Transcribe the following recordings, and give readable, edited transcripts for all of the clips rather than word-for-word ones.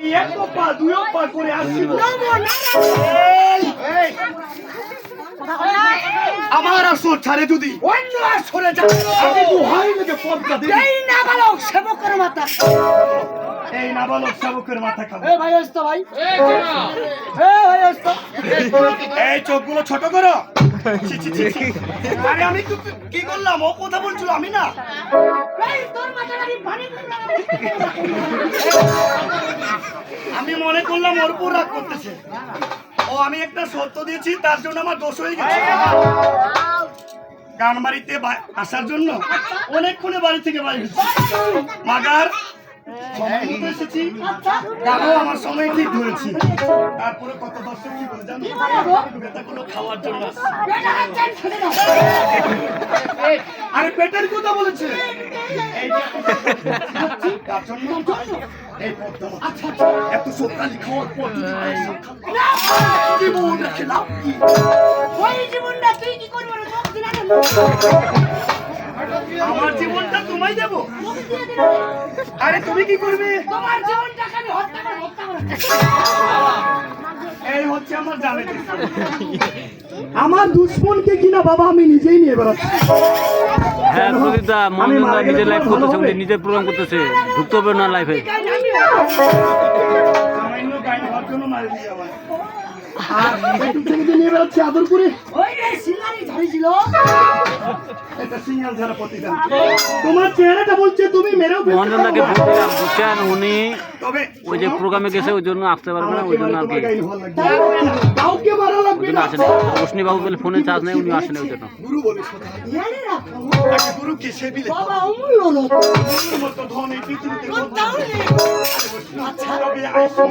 আমি এক পা দুই পা করে আসছি। আমার আসর ছাড়ে যদি অন্য আসরে যা আমি দুহাই লেগে পদ্মা দিই। এই নাবালক সেবকের মাথা এই নাবালক শাবকের মাথা খাবো। এ ভাই আসতো ভাই এ ভাই আসতো এই চোখগুলো ছোট করো। ছি, ছি, ছি, ছি। আরে আমি কি করলাম? ও কথা বলছিল, আমি না। এই তোর মাথা গাড়ি পানি আমি মনে করলাম ওর উপর রাগ করতেছে। ও আমি একটা সত্য দিয়েছি, তার জন্য আমার দোষ হয়ে গেছে। গান বাড়িতে আসার জন্য অনেকক্ষণে বাড়ি থেকে বাড়ি হচ্ছে মাগার সময় মতো এসেছি, গানও আমার সময় ঠিক ধরেছি। তারপরে কত দর্শক কি বলে জানো? বেটাগুলো খাওয়ার জন্য আসছে। আরে পেটের কথা বলেছে। এই যে তার জন্য এই পদ্মা মাছ। এত সকালে খাওয়ার পর যদি আইসা জীবন রেখে লাভ কি? ওই জীবনটা তুই কি করবি রে মুখ দিলা না আমার জীবনটা তোমায় দেব? মুখ দিয়ে দিলা রে। আরে তুমি কি করবে? তোমার জীবনটাকে আমি হত্যা করে এই হচ্ছে আমার জানে। আমার দুশ্মনকে কিনা বাবা আমি নিজেই নিয়ে বেড়াচ্ছি। হ্যাঁ প্রদীপদা, মনোরঞ্জন নিজের লাইভ করতেছে, উনি নিজের প্রোগ্রাম করতেছে, ঢুকতে হবে না লাইফে। সামান্য গায়ে হওয়ার জন্য মারি দিয়ে আমার আর একটু থেকে নিয়ে বেড়াচ্ছি আদর করে। ওই রে সিঙ্গারি ধরেছিল এটা সিঙ্গেল ধারা প্রতিদান। তোমার চেহারাটা বলছে তুমি মেরেও ফেলতে মনোরঞ্জনদাকে পারো। বলছিলাম, বুঝছেন, উনি তবে ওই যে প্রোগ্রামে গেছে ওই জন্য আসতে পারবে না, ওই জন্য আর কি কাউকে ভালো ওই লাগবে জন্য না। আসেনি। রোশনি বাবু বলে ফোনে চার্জ নেই, উনি আসেনি ওই জন্য। গুরু বলে কথা। ইয়ারে রাখো তাকে গুরু কে সে বিলে বাবা অমূল্য লোক গুরুর মতো ধন এই পৃথিবীতে তোর তাহলে আচ্ছা তবে আইসো।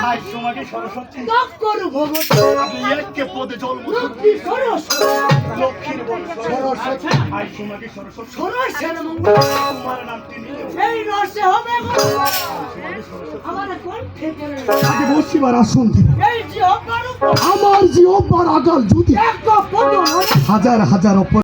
আজ তোমাকে সরস্বতী তক করু ভগত আমি একে পদে জন্ম লক্ষ্মী সরস লক্ষ্মীর বংশ সরস্বতী। আজ তোমাকে সরস্বতী সরসের মঙ্গল তোমার নামটি নিলে এই রসে হবে আমার কণ্ঠে করে আগে বসিবার আসন দিন। এই যে অপারক আমার যে অপার আগাল যদি এক পদ হাজার হাজার অপর